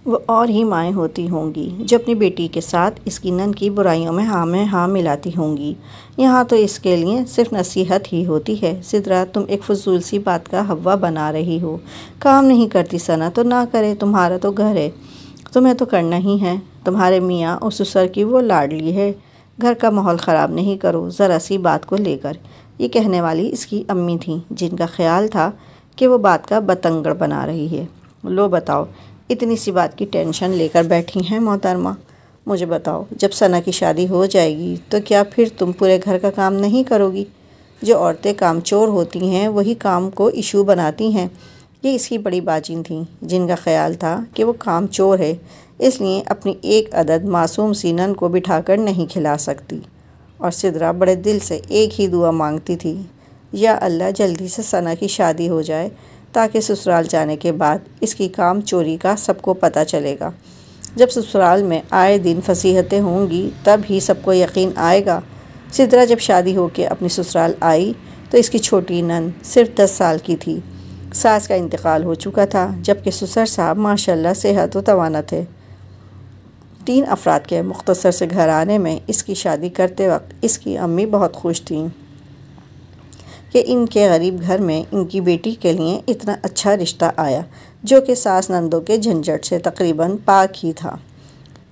وہ اور ہی مائیں ہوتی ہوں گی جو اپنی بیٹی کے ساتھ اس کی نن کی برائیوں میں ہاں ملاتی ہوں گی۔ یہاں تو اس کے لیے صرف نصیحت ہی ہوتی ہے۔ سدرا، تم ایک فضول سی بات کا حوا بنا رہی ہو۔ کام نہیں کرتی ثنا تو نہ کرے، تمہارا تو گھر ہے، تمہیں تو کرنا ہی ہے۔ تمہارے میاں اور سسر کی وہ لاڈلی ہے، گھر کا ماحول خراب نہیں کرو ذرا سی بات کو لے کر۔ یہ کہنے والی اس کی امی تھیں، جن کا خیال تھا کہ وہ بات کا بتنگڑ بنا رہی ہے۔ لو بتاؤ، اتنی سی بات کی ٹینشن لے کر بیٹھی ہیں محترمہ؟ مجھے بتاؤ، جب ثنا کی شادی ہو جائے گی تو کیا پھر تم پورے گھر کا کام نہیں کرو گی؟ جو عورتیں کام چور ہوتی ہیں وہی کام کو ایشو بناتی ہیں۔ یہ اس کی بڑی باجی تھیں، جن کا خیال تھا کہ وہ کام چور ہے، اس لیے اپنی ایک عدد معصوم سی نن کو بٹھا کر نہیں کھلا سکتی۔ اور سدرا بڑے دل سے ایک ہی دعا مانگتی تھی، یا اللہ جلدی سے ثنا کی شادی ہو جائے تاکہ سسرال جانے کے بعد اس کی کام چوری کا سب کو پتہ چلے گا۔ جب سسرال میں آئے دن فضیحتیں ہوں گی تب ہی سب کو یقین آئے گا۔ سدرا جب شادی ہو کے اپنی سسرال آئی تو اس کی چھوٹی نن صرف 10 سال کی تھی۔ ساس کا انتقال ہو چکا تھا، جبکہ سسر صاحب ماشاءاللہ صحت و توانا تھے۔ 3 افراد کے مختصر سے گھرانے میں اس کی شادی کرتے وقت اس کی امی بہت خوش تھیں کہ ان کے غریب گھر میں ان کی بیٹی کے لیے اتنا اچھا رشتہ آیا، جو کہ ساس نندوں کے جھنجھٹ سے تقریباً پاک ہی تھا۔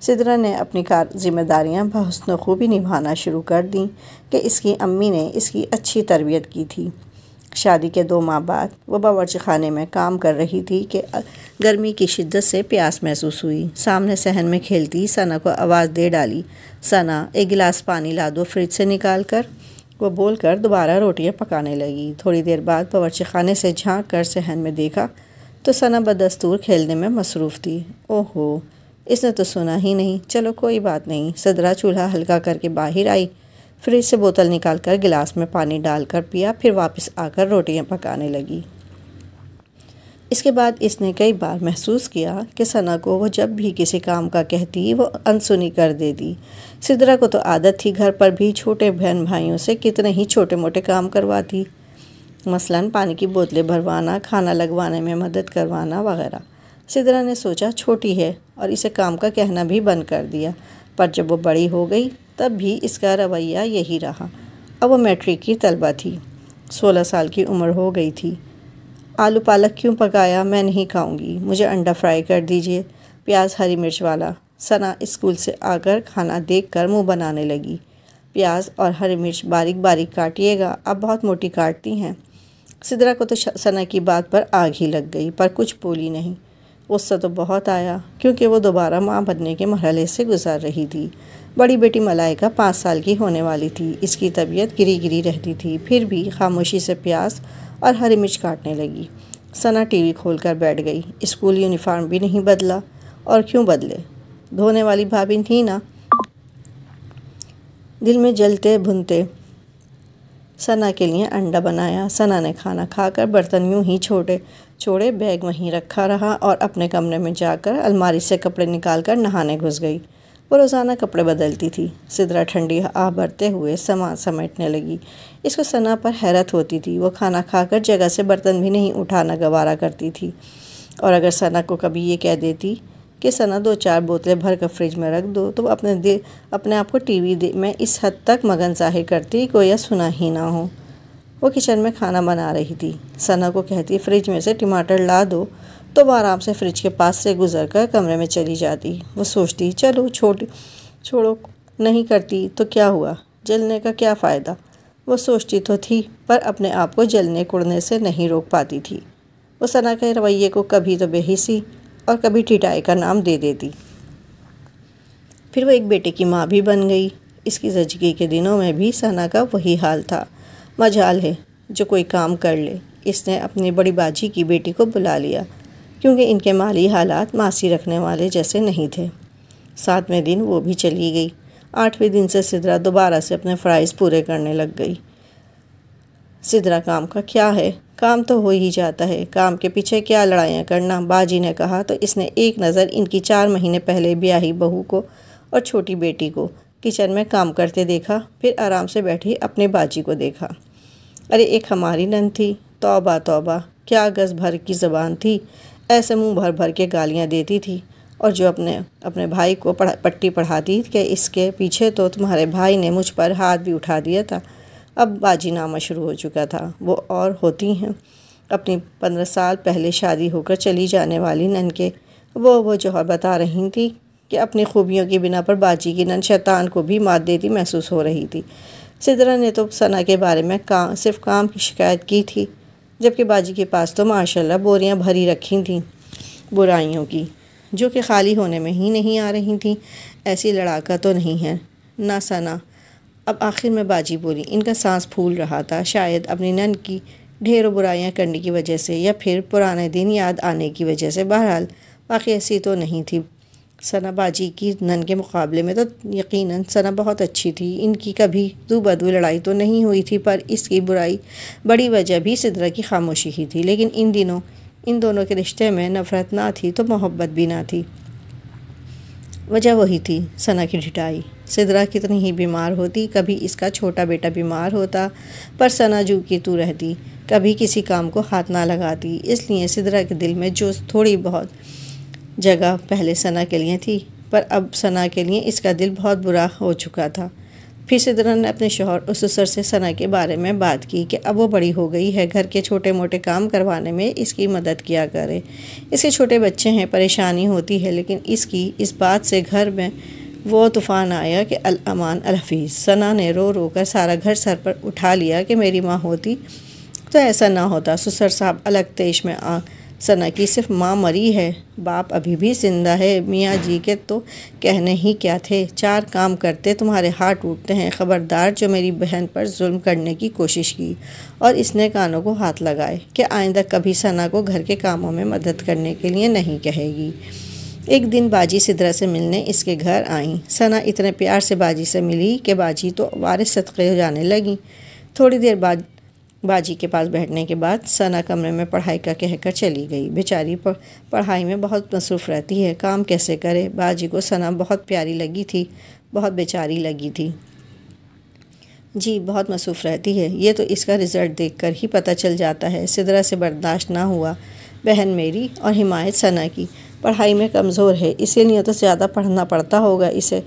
سدرا نے اپنی ذمہ داریاں بحسن خوبی نبھانا شروع کر دیں کہ اس کی امی نے اس کی اچھی تربیت کی تھی۔ شادی کے 2 ماہ بعد وہ باورچی خانے میں کام کر رہی تھی کہ گرمی کی شدت سے پیاس محسوس ہوئی۔ سامنے صحن میں کھیلتی ثنا کو آواز دے ڈالی، ثنا، ایک گلاس پانی لا دو فریج سے نکال کر۔ وہ بول کر دوبارہ روٹیاں پکانے لگی۔ تھوڑی دیر بعد باورچی خانے سے جھانک کر صحن میں دیکھا تو ثنا بدستور کھیلنے میں مصروف تھی۔ اوہو، اس نے تو سنا ہی نہیں۔ چلو کوئی بات نہیں۔ سدرا چولہا ہلکا کر کے باہر آئی، فریج سے بوتل نکال کر گلاس میں پانی ڈال کر پیا، پھر واپس آ کر روٹیاں پکانے لگی۔ اس کے بعد اس نے کئی بار محسوس کیا کہ ثنا کو وہ جب بھی کسی کام کا کہتی وہ انسنی کر دیتی۔ سدرا کو تو عادت تھی گھر پر بھی چھوٹے بہن بھائیوں سے کتنے ہی چھوٹے موٹے کام کرواتی، مثلاً پانی کی بوتلیں بھروانا، کھانا لگوانے میں مدد کروانا وغیرہ۔ سدرا نے سوچا چھوٹی ہے اور اسے کام کا کہنا بھی بند کر دیا، پر جب وہ بڑی ہو گئی تب بھی اس کا رویہ یہی رہا۔ اب وہ میٹرک کی طالبہ تھی، 16 سال کی عمر ہو گئی تھی۔ آلو پالک کیوں پکایا؟ میں نہیں کھاؤں گی، مجھے انڈا فرائی کر دیجیے، پیاز ہری مرچ والا۔ ثنا اسکول سے آ کر کھانا دیکھ کر منہ بنانے لگی۔ پیاز اور ہری مرچ باریک باریک کاٹیے گا، آپ بہت موٹی کاٹتی ہیں۔ سدرا کو تو ثنا کی بات پر آگ ہی لگ گئی، پر کچھ بولی نہیں۔ غصہ تو بہت آیا، کیونکہ وہ دوبارہ ماں بننے کے مرحلے سے گزر رہی تھی۔ بڑی بیٹی ملائکہ 5 سال کی ہونے والی تھی۔ اس کی طبیعت گری گری رہتی تھی، پھر بھی خاموشی سے پیاز اور ہری مرچ کاٹنے لگی۔ ثنا ٹی وی کھول کر بیٹھ گئی۔ اسکول یونیفارم بھی نہیں بدلا، اور کیوں بدلے، دھونے والی بھابھی تھی نا۔ دل میں جلتے بھنتے ثنا کے لیے انڈا بنایا۔ ثنا نے کھانا کھا کر برتن یوں ہی چھوڑے بیگ وہیں رکھا رہا اور اپنے کمرے میں جا کر الماری سے کپڑے نکال کر نہانے گھس گئی۔ وہ روزانہ کپڑے بدلتی تھی۔ سدرا ٹھنڈی آہ بھرتے ہوئے سامان سمیٹنے لگی۔ اس کو ثنا پر حیرت ہوتی تھی۔ وہ کھانا کھا کر جگہ سے برتن بھی نہیں اٹھانا گوارا کرتی تھی، اور اگر ثنا کو کبھی یہ کہہ دیتی کہ ثنا 2-4 بوتلیں بھر کر فریج میں رکھ دو تو وہ اپنے آپ کو ٹی وی میں اس حد تک مگن ظاہر کرتی گویا سنا ہی نہ ہو۔ وہ کچن میں کھانا بنا رہی تھی، ثنا کو کہتی فریج میں سے ٹماٹر لا دو تو وہ آرام سے فریج کے پاس سے گزر کر کمرے میں چلی جاتی۔ وہ سوچتی چلو چھوڑو، نہیں کرتی تو کیا ہوا، جلنے کا کیا فائدہ۔ وہ سوچتی تو تھی، پر اپنے آپ کو جلنے کڑنے سے نہیں روک پاتی تھی۔ وہ ثنا کے رویے کو کبھی تو بے حسی اور کبھی ٹھٹائی کا نام دے دیتی۔ پھر وہ ایک بیٹے کی ماں بھی بن گئی۔ اس کی زچگی کے دنوں میں بھی ثنا کا وہی حال تھا۔ مجال ہے جو کوئی کام کر لے۔ اس نے اپنی بڑی باجی کی بیٹی کو بلا لیا، کیونکہ ان کے مالی حالات ماسی رکھنے والے جیسے نہیں تھے۔ 7ویں دن وہ بھی چلی گئی۔ 8ویں دن سے سدرا دوبارہ سے اپنے فرائض پورے کرنے لگ گئی۔ سدرا کام کا کیا ہے، کام تو ہو ہی جاتا ہے، کام کے پیچھے کیا لڑائیاں کرنا، باجی نے کہا تو اس نے ایک نظر ان کی 4 مہینے پہلے بیاہی بہو کو اور چھوٹی بیٹی کو کچن میں کام کرتے دیکھا، پھر آرام سے بیٹھی اپنے باجی کو دیکھا۔ ارے ایک ہماری نند تھی، توبہ توبہ، کیا گز بھر کی زبان تھی، ایسے منہ بھر بھر کے گالیاں دیتی تھی، اور جو اپنے بھائی کو پٹی پڑھاتی کہ اس کے پیچھے تو تمہارے بھائی نے مجھ پر ہاتھ بھی اٹھا دیا تھا۔ اب باجی نامہ شروع ہو چکا تھا۔ وہ اور ہوتی ہیں اپنی 15 سال پہلے شادی ہو کر چلی جانے والی نن کے وہ جوہر بتا رہی تھی کہ اپنی خوبیوں کی بنا پر باجی کی نن شیطان کو بھی مات دیتی محسوس ہو رہی تھی۔ سدرا نے تو ثنا کے بارے میں صرف کام کی شکایت کی تھی، جبکہ باجی کے پاس تو ماشاءاللہ بوریاں بھری رکھی تھیں برائیوں کی، جو کہ خالی ہونے میں ہی نہیں آ رہی تھیں۔ ایسی لڑاکا تو نہیں ہے نہ ثنا۔ اب آخر میں باجی بولی۔ ان کا سانس پھول رہا تھا، شاید اپنی نن کی ڈھیروں برائیاں کرنے کی وجہ سے یا پھر پرانے دن یاد آنے کی وجہ سے۔ بہرحال باقی ایسی تو نہیں تھی ثنا باجی کی نن کے مقابلے میں، تو یقیناً ثنا بہت اچھی تھی۔ ان کی کبھی دو بدو لڑائی تو نہیں ہوئی تھی، پر اس کی بڑی وجہ بھی سدرا کی خاموشی ہی تھی۔ لیکن ان دنوں ان دونوں کے رشتے میں نفرت نہ تھی تو محبت بھی نہ تھی۔ وجہ وہی تھی ثنا کی ڈھٹائی۔ سدرا کتنی ہی بیمار ہوتی، کبھی اس کا چھوٹا بیٹا بیمار ہوتا، پر ثنا جو کی تو رہتی، کبھی کسی کام کو ہاتھ نہ لگاتی۔ اس لیے سدرا کے دل میں جو تھوڑی بہت جگہ پہلے ثنا کے لیے تھی، پر اب ثنا کے لیے اس کا دل بہت برا ہو چکا تھا۔ پھر سدرا نے اپنے شوہر اور سسر سے ثنا کے بارے میں بات کی کہ اب وہ بڑی ہو گئی ہے، گھر کے چھوٹے موٹے کام کروانے میں اس کی مدد کیا کرے۔ اس کے چھوٹے بچے ہیں، پریشانی ہوتی ہے، لیکن اس کی اس بات سے گھر میں وہ طوفان آیا کہ الامان الحفیظ۔ ثنا نے رو رو کر سارا گھر سر پر اٹھا لیا کہ میری ماں ہوتی تو ایسا نہ ہوتا۔ سسر صاحب الگ تیش میں ثنا کی صرف ماں مری ہے، باپ ابھی بھی زندہ ہے۔ میاں جی کے تو کہنے ہی کیا تھے، 4 کام کرتے تمہارے ہاتھ ٹوٹتے ہیں۔ خبردار جو میری بہن پر ظلم کرنے کی کوشش کی۔ اور اس نے کانوں کو ہاتھ لگائے کہ آئندہ کبھی ثنا کو گھر کے کاموں میں مدد کرنے کے لیے نہیں کہے گی۔ ایک دن باجی سدرا سے ملنے اس کے گھر آئیں۔ ثنا اتنے پیار سے باجی سے ملی کہ باجی تو وارث صدقے جانے لگیں۔ تھوڑی دیر بعد باجی کے پاس بیٹھنے کے بعد ثنا کمرے میں پڑھائی کا کہہ کر چلی گئی۔ بیچاری پڑھائی میں بہت مصروف رہتی ہے، کام کیسے کرے؟ باجی کو ثنا بہت پیاری لگی تھی، بہت بیچاری لگی تھی۔ جی بہت مصروف رہتی ہے، یہ تو اس کا رزلٹ دیکھ کر ہی پتہ چل جاتا ہے۔ سدرا سے برداشت نہ ہوا بہن میری، اور حمایت ثنا کی پڑھائی میں کمزور ہے، اسی لیے تو زیادہ پڑھنا پڑتا ہوگا اسے۔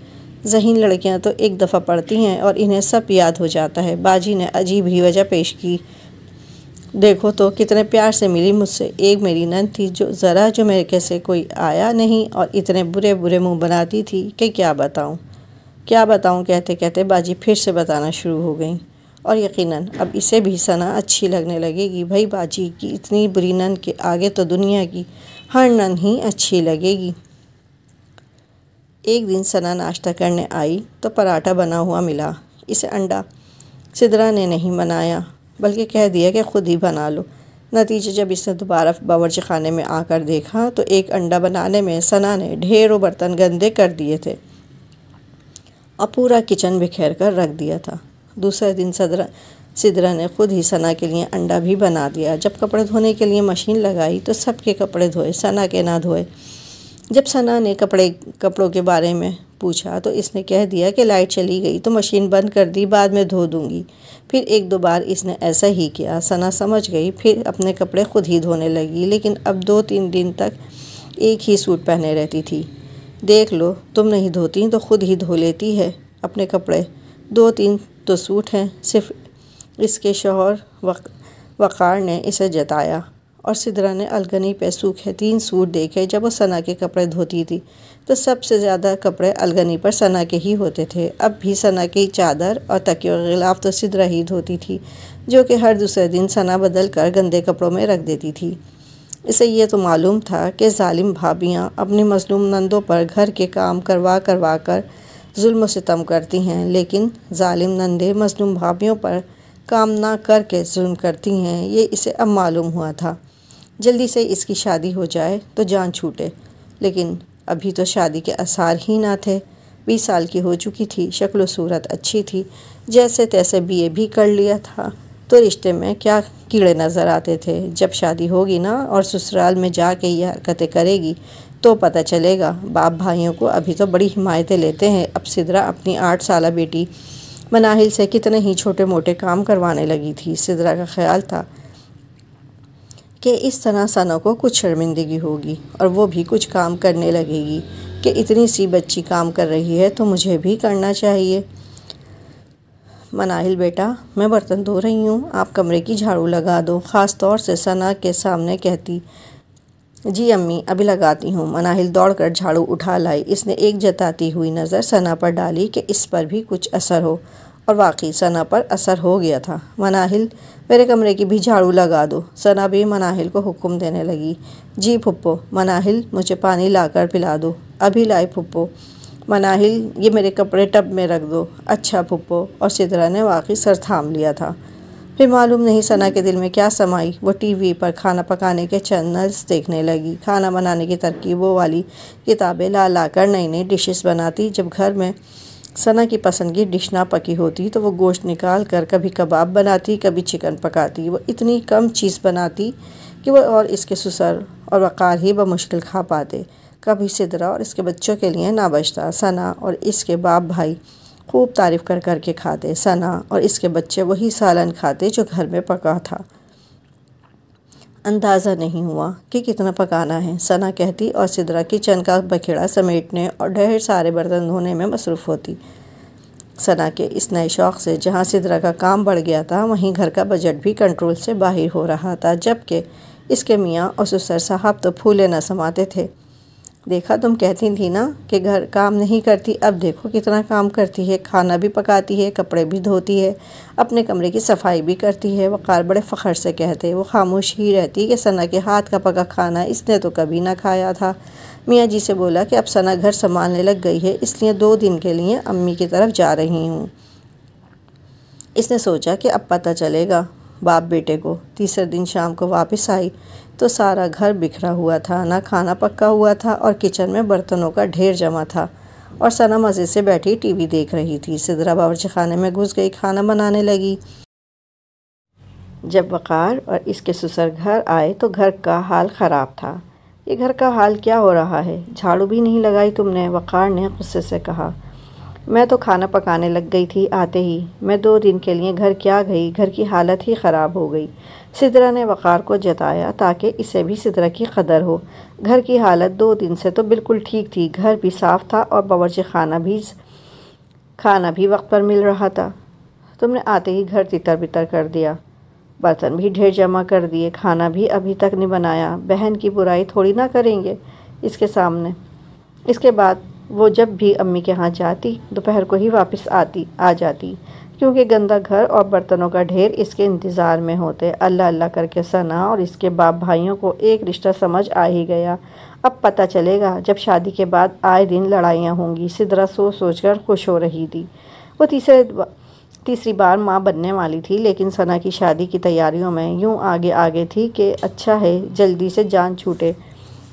ذہین لڑکیاں تو ایک دفعہ پڑھتی ہیں اور انہیں سب یاد ہو جاتا ہے۔ باجی نے عجیب ہی وجہ پیش کی۔ دیکھو تو کتنے پیار سے ملی مجھ سے، ایک میری نند تھی جو میرے کیسے کوئی آیا نہیں، اور اتنے برے برے منہ بناتی تھی کہ کیا بتاؤں کہتے کہتے باجی پھر سے بتانا شروع ہو گئیں۔ اور یقیناً اب اسے بھی ثنا اچھی لگنے لگے گی۔ بھائی باجی کی اتنی بری نند کے آگے تو دنیا کی ہر نند ہی اچھی لگے گی۔ ایک دن ثنا ناشتہ کرنے آئی تو پراٹھا بنا ہوا ملا، اسے انڈا سدرا نے نہیں بنایا بلکہ کہہ دیا کہ خود ہی بنا لو۔ نتیجہ جب اس نے دوبارہ باورچی خانے میں آ کر دیکھا تو ایک انڈا بنانے میں ثنا نے ڈھیروں برتن گندے کر دیے تھے اور پورا کچن بکھیر کر رکھ دیا تھا۔ دوسرے دن سدرا نے خود ہی ثنا کے لیے انڈا بھی بنا دیا۔ جب کپڑے دھونے کے لیے مشین لگائی تو سب کے کپڑے دھوئے، ثنا کے نہ دھوئے۔ جب ثنا نے کپڑوں کے بارے میں پوچھا تو اس نے کہہ دیا کہ لائٹ چلی گئی تو مشین بند کر دی، بعد میں دھو دوں گی۔ پھر 1-2 بار اس نے ایسا ہی کیا۔ ثنا سمجھ گئی، پھر اپنے کپڑے خود ہی دھونے لگی، لیکن اب 2-3 دن تک ایک ہی سوٹ پہنے رہتی تھی۔ دیکھ لو، تم نہیں دھوتی تو خود ہی دھو لیتی ہے اپنے کپڑے، 2-3 تو سوٹ ہیں۔ صرف اس کے شوہر وقار نے اسے جتایا، اور سدرا نے الگنی پہ سوکھے 3 سوٹ دیکھے۔ جب وہ ثنا کے کپڑے دھوتی تھی تو سب سے زیادہ کپڑے الگنی پر ثنا کے ہی ہوتے تھے۔ اب بھی ثنا کی چادر اور تکیے و غلاف تو سدرا ہی دھوتی تھی، جو کہ ہر دوسرے دن ثنا بدل کر گندے کپڑوں میں رکھ دیتی تھی۔ اسے یہ تو معلوم تھا کہ ظالم بھابیاں اپنی مظلوم نندوں پر گھر کے کام کروا کر ظلم و ستم کرتی ہیں، لیکن ظالم نندیں مظلوم بھابیوں پر کام نہ کر کے ظلم کرتی ہیں، یہ اسے اب معلوم ہوا تھا۔ جلدی سے اس کی شادی ہو جائے تو جان چھوٹے، لیکن ابھی تو شادی کے آثار ہی نہ تھے۔ 20 سال کی ہو چکی تھی، شکل و صورت اچھی تھی، جیسے تیسے BA بھی کر لیا تھا، تو رشتے میں کیا کیڑے نظر آتے تھے۔ جب شادی ہوگی نا اور سسرال میں جا کے یہ حرکتیں کرے گی تو پتہ چلے گا۔ باپ بھائیوں کو ابھی تو بڑی حمایتیں لیتے ہیں۔ اب سدرا اپنی 8 سالہ بیٹی مناہل سے کتنے ہی چھوٹے موٹے کام کروانے لگی تھی۔ سدرا کا خیال تھا کہ اس طرح ثنا کو کچھ شرمندگی ہوگی اور وہ بھی کچھ کام کرنے لگے گی کہ اتنی سی بچی کام کر رہی ہے تو مجھے بھی کرنا چاہیے۔ مناہل بیٹا، میں برتن دھو رہی ہوں، آپ کمرے کی جھاڑو لگا دو، خاص طور سے ثنا کے سامنے کہتی۔ جی امی، ابھی لگاتی ہوں۔ مناہل دوڑ کر جھاڑو اٹھا لائی۔ اس نے ایک جتاتی ہوئی نظر ثنا پر ڈالی کہ اس پر بھی کچھ اثر ہو، اور واقعی ثنا پر اثر ہو گیا تھا۔ مناہل، میرے کمرے کی بھی جھاڑو لگا دو۔ ثنا بھی مناہل کو حکم دینے لگی۔ جی پھپھو۔ مناہل، مجھے پانی لا کر پلا دو۔ ابھی لائی پھپھو۔ مناہل، یہ میرے کپڑے ٹب میں رکھ دو۔ اچھا پھپھو۔ اور سدرا نے واقعی سر تھام لیا تھا۔ پھر معلوم نہیں ثنا کے دل میں کیا سمائی، وہ ٹی وی پر کھانا پکانے کے چینلز دیکھنے لگی۔ کھانا بنانے کی ترکیبوں والی کتابیں لا لا کر نئی نئی ڈشز بناتی۔ جب گھر میں ثنا کی پسند کی ڈش نہ پکی ہوتی تو وہ گوشت نکال کر کبھی کباب بناتی، کبھی چکن پکاتی۔ وہ اتنی کم چیز بناتی کہ وہ اور اس کے سسر اور وقار ہی بمشکل کھا پاتے۔ کبھی سدرا اور اس کے بچوں کے لیے نہ بچتا۔ ثنا اور اس کے باپ بھائی خوب تعریف کر کر کے کھاتے۔ ثنا اور اس کے بچے وہی سالن کھاتے جو گھر میں پکا تھا۔ اندازہ نہیں ہوا کہ کتنا پکانا ہے، ثنا کہتی، اور سدرا کچن کا بکھیڑا سمیٹنے اور ڈھیر سارے برتن دھونے میں مصروف ہوتی۔ ثنا کے اس نئے شوق سے جہاں سدرا کا کام بڑھ گیا تھا، وہیں گھر کا بجٹ بھی کنٹرول سے باہر ہو رہا تھا، جبکہ اس کے میاں اور سسر صاحب تو پھولے نہ سماتے تھے۔ دیکھا، تم کہتی تھی نا کہ گھر کام نہیں کرتی، اب دیکھو کتنا کام کرتی ہے، کھانا بھی پکاتی ہے، کپڑے بھی دھوتی ہے، اپنے کمرے کی صفائی بھی کرتی ہے۔ وقار بڑے فخر سے کہتے۔ وہ خاموش ہی رہتی کہ ثنا کے ہاتھ کا پکا کھانا اس نے تو کبھی نہ کھایا تھا۔ میاں جی سے بولا کہ اب ثنا گھر سنبھالنے لگ گئی ہے، اس لیے 2 دن کے لیے امی کی طرف جا رہی ہوں۔ اس نے سوچا کہ اب پتہ چلے گا باپ بیٹے کو۔ تیسرے دن شام کو واپس آئی تو سارا گھر بکھرا ہوا تھا، نہ کھانا پکا ہوا تھا اور کچن میں برتنوں کا ڈھیر جمع تھا، اور ثنا مزے سے بیٹھی ٹی وی دیکھ رہی تھی۔ سدرا باورچی خانے میں گھس گئی، کھانا بنانے لگی۔ جب وقار اور اس کے سسر گھر آئے تو گھر کا حال خراب تھا۔ یہ گھر کا حال کیا ہو رہا ہے؟ جھاڑو بھی نہیں لگائی تم نے؟ وقار نے غصے سے کہا۔ میں تو کھانا پکانے لگ گئی تھی آتے ہی، میں 2 دن کے لیے گھر کیا گئی، گھر کی حالت ہی خراب ہو گئی۔ سدرا نے وقار کو جتایا تاکہ اسے بھی سدرا کی قدر ہو۔ گھر کی حالت 2 دن سے تو بالکل ٹھیک تھی، گھر بھی صاف تھا اور باورچی خانہ بھی کھانا بھی وقت پر مل رہا تھا۔ تم نے آتے ہی گھر تتر بتر کر دیا، برتن بھی ڈھیر جمع کر دیے، کھانا بھی ابھی تک نہیں بنایا۔ بہن کی برائی تھوڑی نہ کریں گے اس کے سامنے۔ اس کے بعد وہ جب بھی امی کے ہاں جاتی دوپہر کو ہی واپس آ جاتی، کیونکہ گندا گھر اور برتنوں کا ڈھیر اس کے انتظار میں ہوتے۔ اللہ اللہ کر کے ثنا اور اس کے باپ بھائیوں کو ایک رشتہ سمجھ آ ہی گیا۔ اب پتہ چلے گا جب شادی کے بعد آئے دن لڑائیاں ہوں گی۔ سدرا سوچ کر خوش ہو رہی تھی۔ وہ تیسری بار ماں بننے والی تھی، لیکن ثنا کی شادی کی تیاریوں میں یوں آگے تھی کہ اچھا ہے جلدی سے جان چھوٹے۔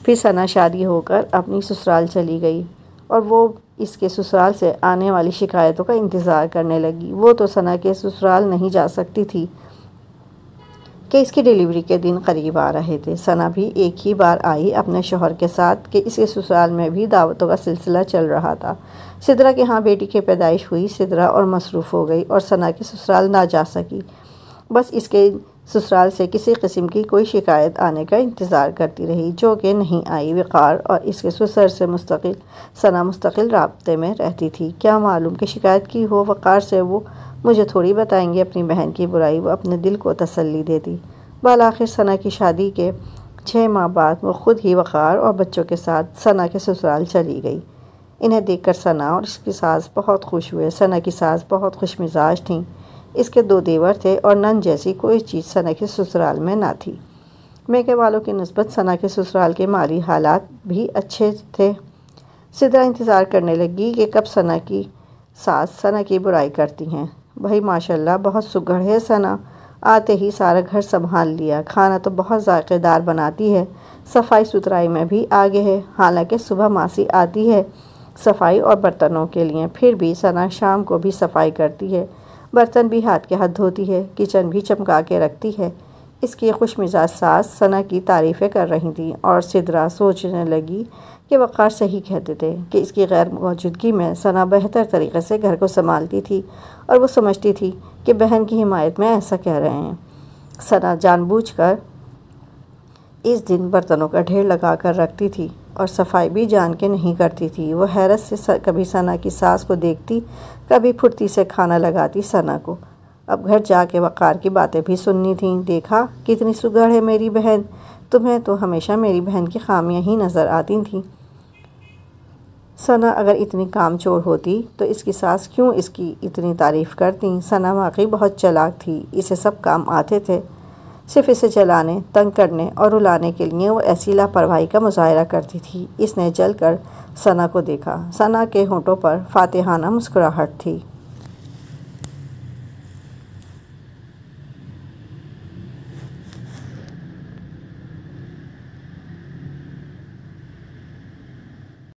پھر ثنا شادی ہو کر اپنی سسرال چلی گئی اور وہ اس کے سسرال سے آنے والی شکایتوں کا انتظار کرنے لگی۔ وہ تو ثنا کے سسرال نہیں جا سکتی تھی کہ اس کی ڈیلیوری کے دن قریب آ رہے تھے۔ ثنا بھی ایک ہی بار آئی اپنے شوہر کے ساتھ کہ اس کے سسرال میں بھی دعوتوں کا سلسلہ چل رہا تھا۔ سدرا کے ہاں بیٹی کی پیدائش ہوئی، سدرا اور مصروف ہو گئی اور ثنا کے سسرال نہ جا سکی، بس اس کے سسرال سے کسی قسم کی کوئی شکایت آنے کا انتظار کرتی رہی، جو کہ نہیں آئی۔ وقار اور اس کے سسر سے ثنا مستقل رابطے میں رہتی تھی۔ کیا معلوم کہ شکایت کی ہو وقار سے، وہ مجھے تھوڑی بتائیں گے اپنی بہن کی برائی، وہ اپنے دل کو تسلی دیتی۔ بالآخر ثنا کی شادی کے 6 ماہ بعد وہ خود ہی وقار اور بچوں کے ساتھ ثنا کے سسرال چلی گئی۔ انہیں دیکھ کر ثنا اور اس کی ساس بہت خوش ہوئے۔ ثنا کی ساس بہت خوش مزاج تھیں، اس کے 2 دیور تھے اور نن جیسی کوئی چیز ثنا کے سسرال میں نہ تھی۔ میکے والوں کی نسبت ثنا کے سسرال کے مالی حالات بھی اچھے تھے۔ سدرا انتظار کرنے لگی کہ کب ثنا کی ساس ثنا کی برائی کرتی ہیں۔ بھائی ماشاءاللہ بہت سگڑ ہے ثنا، آتے ہی سارا گھر سنبھال لیا، کھانا تو بہت ذائقے دار بناتی ہے، صفائی ستھرائی میں بھی آگے ہے، حالانکہ صبح ماسی آتی ہے صفائی اور برتنوں کے لیے، پھر بھی ثنا شام کو بھی صفائی کرتی ہے، برتن بھی ہاتھ کے ہاتھ دھوتی ہے، کچن بھی چمکا کے رکھتی ہے۔ اس کی خوش مزاج ساس ثنا کی تعریفیں کر رہی تھی اور سدرا سوچنے لگی کہ وقار صحیح کہتے تھے کہ اس کی غیر موجودگی میں ثنا بہتر طریقے سے گھر کو سنبھالتی تھی، اور وہ سمجھتی تھی کہ بہن کی حمایت میں ایسا کہہ رہے ہیں۔ ثنا جان بوجھ کر اس دن برتنوں کا ڈھیر لگا کر رکھتی تھی اور صفائی بھی جان کے نہیں کرتی تھی۔ وہ حیرت سے کبھی ثنا کی ساس کو دیکھتی، کبھی پھرتی سے کھانا لگاتی ثنا کو۔ اب گھر جا کے وقار کی باتیں بھی سننی تھیں۔ دیکھا کتنی سگڑ ہے میری بہن، تمہیں تو ہمیشہ میری بہن کی خامیاں ہی نظر آتی تھیں۔ ثنا اگر اتنی کام چور ہوتی تو اس کی ساس کیوں اس کی اتنی تعریف کرتی؟ ثنا واقعی بہت چالاک تھی، اسے سب کام آتے تھے، صرف اسے چلانے، تنگ کرنے اور رلانے کے لیے وہ ایسی لاپرواہی کا مظاہرہ کرتی تھی۔ اس نے جل کر ثنا کو دیکھا۔ ثنا کے ہونٹوں پر فاتحانہ مسکراہٹ تھی۔